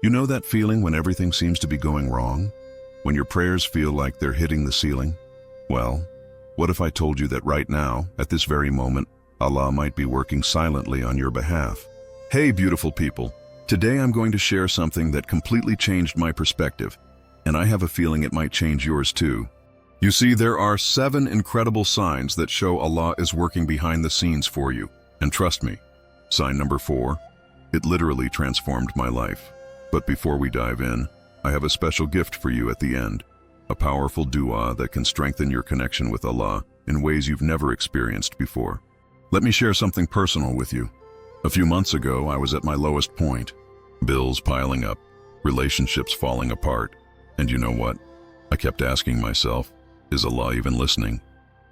You know that feeling when everything seems to be going wrong? When your prayers feel like they're hitting the ceiling? Well, what if I told you that right now, at this very moment, Allah might be working silently on your behalf? Hey, beautiful people. Today I'm going to share something that completely changed my perspective, and I have a feeling it might change yours too. You see, there are 7 incredible signs that show Allah is working behind the scenes for you. And trust me, sign number 4, it literally transformed my life. But before we dive in, I have a special gift for you at the end, a powerful dua that can strengthen your connection with Allah in ways you've never experienced before. Let me share something personal with you. A few months ago, I was at my lowest point. Bills piling up, relationships falling apart. And you know what? I kept asking myself, is Allah even listening?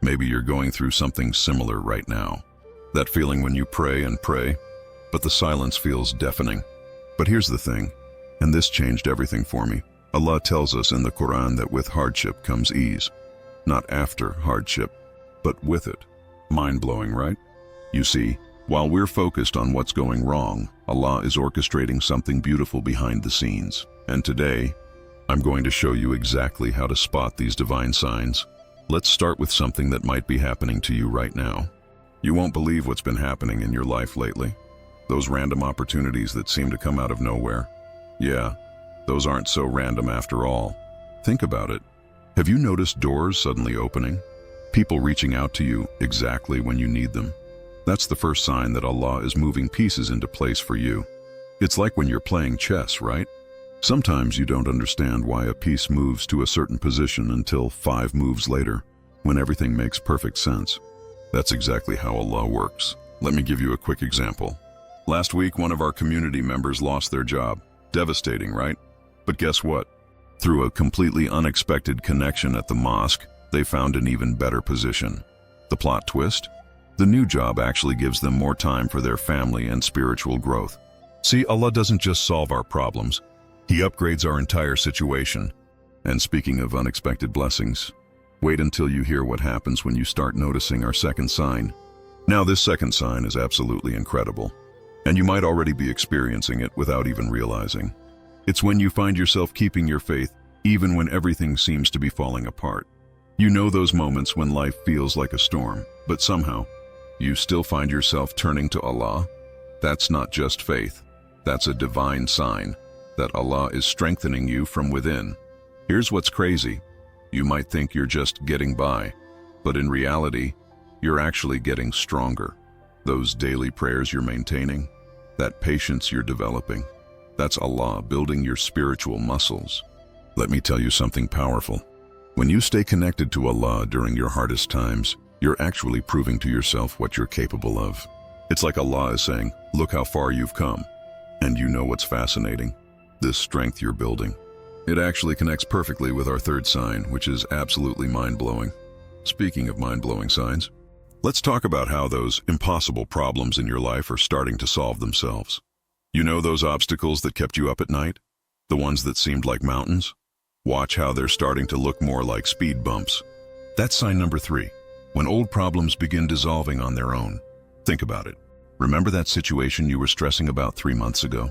Maybe you're going through something similar right now. That feeling when you pray and pray, but the silence feels deafening. But here's the thing, and this changed everything for me. Allah tells us in the Quran that with hardship comes ease. Not after hardship, but with it. Mind-blowing, right? You see, while we're focused on what's going wrong, Allah is orchestrating something beautiful behind the scenes. And today, I'm going to show you exactly how to spot these divine signs. Let's start with something that might be happening to you right now. You won't believe what's been happening in your life lately. Those random opportunities that seem to come out of nowhere. Yeah, those aren't so random after all. Think about it. Have you noticed doors suddenly opening? People reaching out to you exactly when you need them? That's the first sign that Allah is moving pieces into place for you. It's like when you're playing chess, right? Sometimes you don't understand why a piece moves to a certain position until 5 moves later, when everything makes perfect sense. That's exactly how Allah works. Let me give you a quick example. Last week, one of our community members lost their job. Devastating, right? But guess what? Through a completely unexpected connection at the mosque, they found an even better position. The plot twist? The new job actually gives them more time for their family and spiritual growth. See, Allah doesn't just solve our problems. He upgrades our entire situation. And speaking of unexpected blessings, wait until you hear what happens when you start noticing our second sign. Now, this second sign is absolutely incredible, and you might already be experiencing it without even realizing. It's when you find yourself keeping your faith even when everything seems to be falling apart. You know those moments when life feels like a storm, but somehow, you still find yourself turning to Allah? That's not just faith. That's a divine sign that Allah is strengthening you from within. Here's what's crazy. You might think you're just getting by, but in reality, you're actually getting stronger. Those daily prayers you're maintaining, that patience you're developing, that's Allah building your spiritual muscles. Let me tell you something powerful. When you stay connected to Allah during your hardest times, you're actually proving to yourself what you're capable of. It's like Allah is saying, look how far you've come. And you know what's fascinating? This strength you're building. It actually connects perfectly with our third sign, which is absolutely mind-blowing. Speaking of mind-blowing signs, let's talk about how those impossible problems in your life are starting to solve themselves. You know those obstacles that kept you up at night? The ones that seemed like mountains? Watch how they're starting to look more like speed bumps. That's sign number 3, when old problems begin dissolving on their own. Think about it. Remember that situation you were stressing about 3 months ago?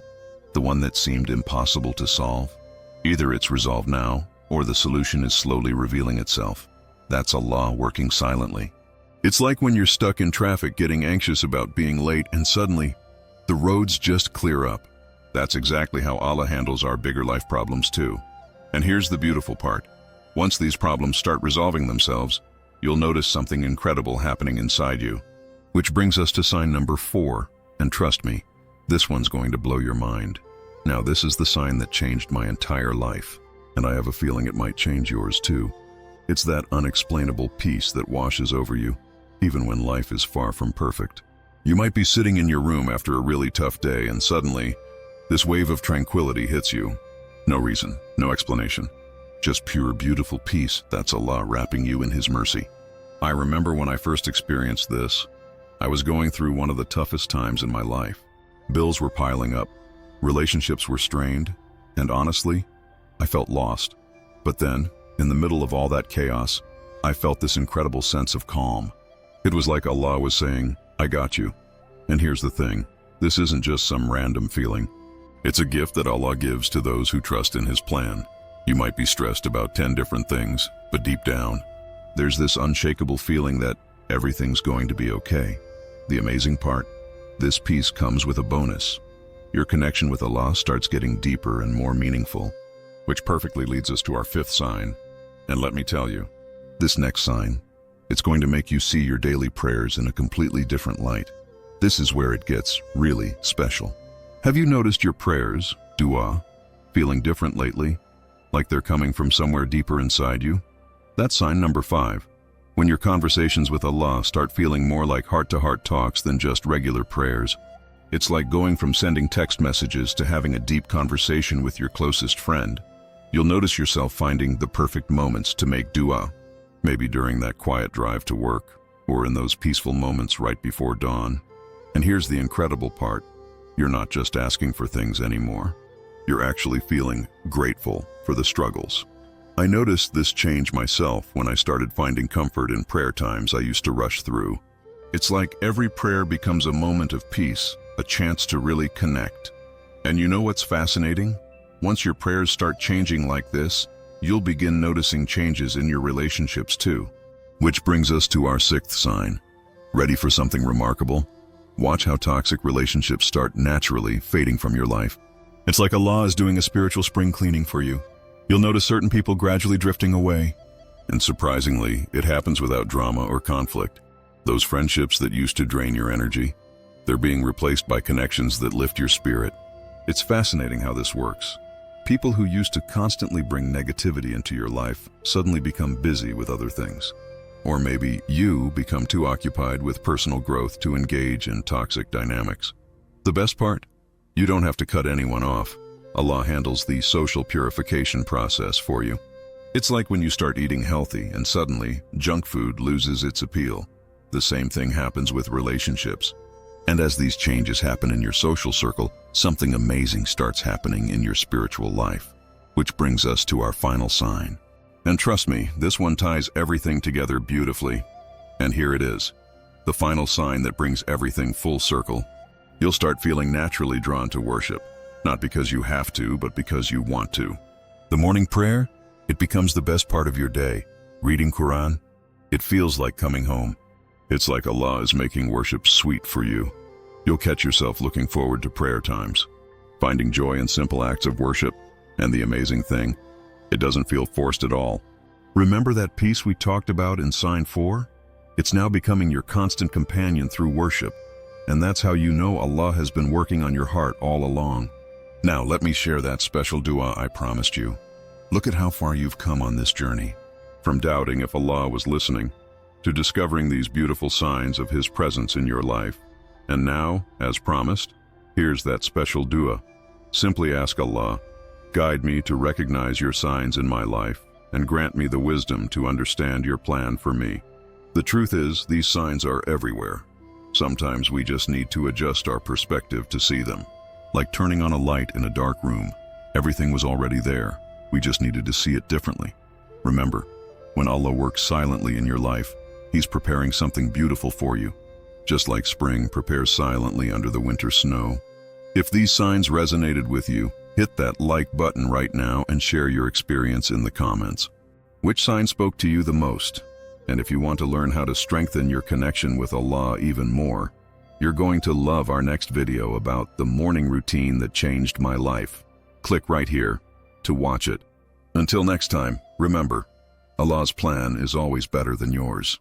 The one that seemed impossible to solve? Either it's resolved now, or the solution is slowly revealing itself. That's Allah working silently. It's like when you're stuck in traffic getting anxious about being late and suddenly, the roads just clear up. That's exactly how Allah handles our bigger life problems too. And here's the beautiful part. Once these problems start resolving themselves, you'll notice something incredible happening inside you. Which brings us to sign number 4, and trust me, this one's going to blow your mind. Now, this is the sign that changed my entire life, and I have a feeling it might change yours too. It's that unexplainable peace that washes over you, even when life is far from perfect. You might be sitting in your room after a really tough day, and suddenly, this wave of tranquility hits you. No reason, no explanation. Just pure, beautiful peace. That's Allah wrapping you in His mercy. I remember when I first experienced this, I was going through one of the toughest times in my life. Bills were piling up, relationships were strained, and honestly, I felt lost. But then, in the middle of all that chaos, I felt this incredible sense of calm. It was like Allah was saying, I got you. And here's the thing, this isn't just some random feeling. It's a gift that Allah gives to those who trust in His plan. You might be stressed about 10 different things, but deep down, there's this unshakable feeling that everything's going to be okay. The amazing part, this peace comes with a bonus. Your connection with Allah starts getting deeper and more meaningful, which perfectly leads us to our fifth sign. And let me tell you, this next sign, it's going to make you see your daily prayers in a completely different light. This is where it gets really special. Have you noticed your prayers, dua, feeling different lately? Like they're coming from somewhere deeper inside you? That's sign number 5. When your conversations with Allah start feeling more like heart-to-heart talks than just regular prayers. It's like going from sending text messages to having a deep conversation with your closest friend. You'll notice yourself finding the perfect moments to make dua, maybe during that quiet drive to work, or in those peaceful moments right before dawn. And here's the incredible part. You're not just asking for things anymore. You're actually feeling grateful for the struggles. I noticed this change myself when I started finding comfort in prayer times I used to rush through. It's like every prayer becomes a moment of peace, a chance to really connect. And you know what's fascinating? Once your prayers start changing like this, you'll begin noticing changes in your relationships too. Which brings us to our 6th sign. Ready for something remarkable? Watch how toxic relationships start naturally fading from your life. It's like Allah is doing a spiritual spring cleaning for you. You'll notice certain people gradually drifting away. And surprisingly, it happens without drama or conflict. Those friendships that used to drain your energy, they're being replaced by connections that lift your spirit. It's fascinating how this works. People who used to constantly bring negativity into your life suddenly become busy with other things. Or maybe you become too occupied with personal growth to engage in toxic dynamics. The best part? You don't have to cut anyone off. Allah handles the social purification process for you. It's like when you start eating healthy and suddenly junk food loses its appeal. The same thing happens with relationships. And as these changes happen in your social circle, something amazing starts happening in your spiritual life. Which brings us to our final sign. And trust me, this one ties everything together beautifully. And here it is, the final sign that brings everything full circle. You'll start feeling naturally drawn to worship. Not because you have to, but because you want to. The morning prayer, it becomes the best part of your day. Reading Quran, it feels like coming home. It's like Allah is making worship sweet for you. You'll catch yourself looking forward to prayer times, finding joy in simple acts of worship, and the amazing thing, it doesn't feel forced at all. Remember that peace we talked about in sign 4? It's now becoming your constant companion through worship, and that's how you know Allah has been working on your heart all along. Now let me share that special dua I promised you. Look at how far you've come on this journey, from doubting if Allah was listening, to discovering these beautiful signs of His presence in your life. And now, as promised, here's that special dua. Simply ask Allah, guide me to recognize your signs in my life, and grant me the wisdom to understand your plan for me. The truth is, these signs are everywhere. Sometimes we just need to adjust our perspective to see them. Like turning on a light in a dark room. Everything was already there. We just needed to see it differently. Remember, when Allah works silently in your life, He's preparing something beautiful for you. Just like spring prepares silently under the winter snow. If these signs resonated with you, hit that like button right now and share your experience in the comments. Which sign spoke to you the most? And if you want to learn how to strengthen your connection with Allah even more, you're going to love our next video about the morning routine that changed my life. Click right here to watch it. Until next time, remember, Allah's plan is always better than yours.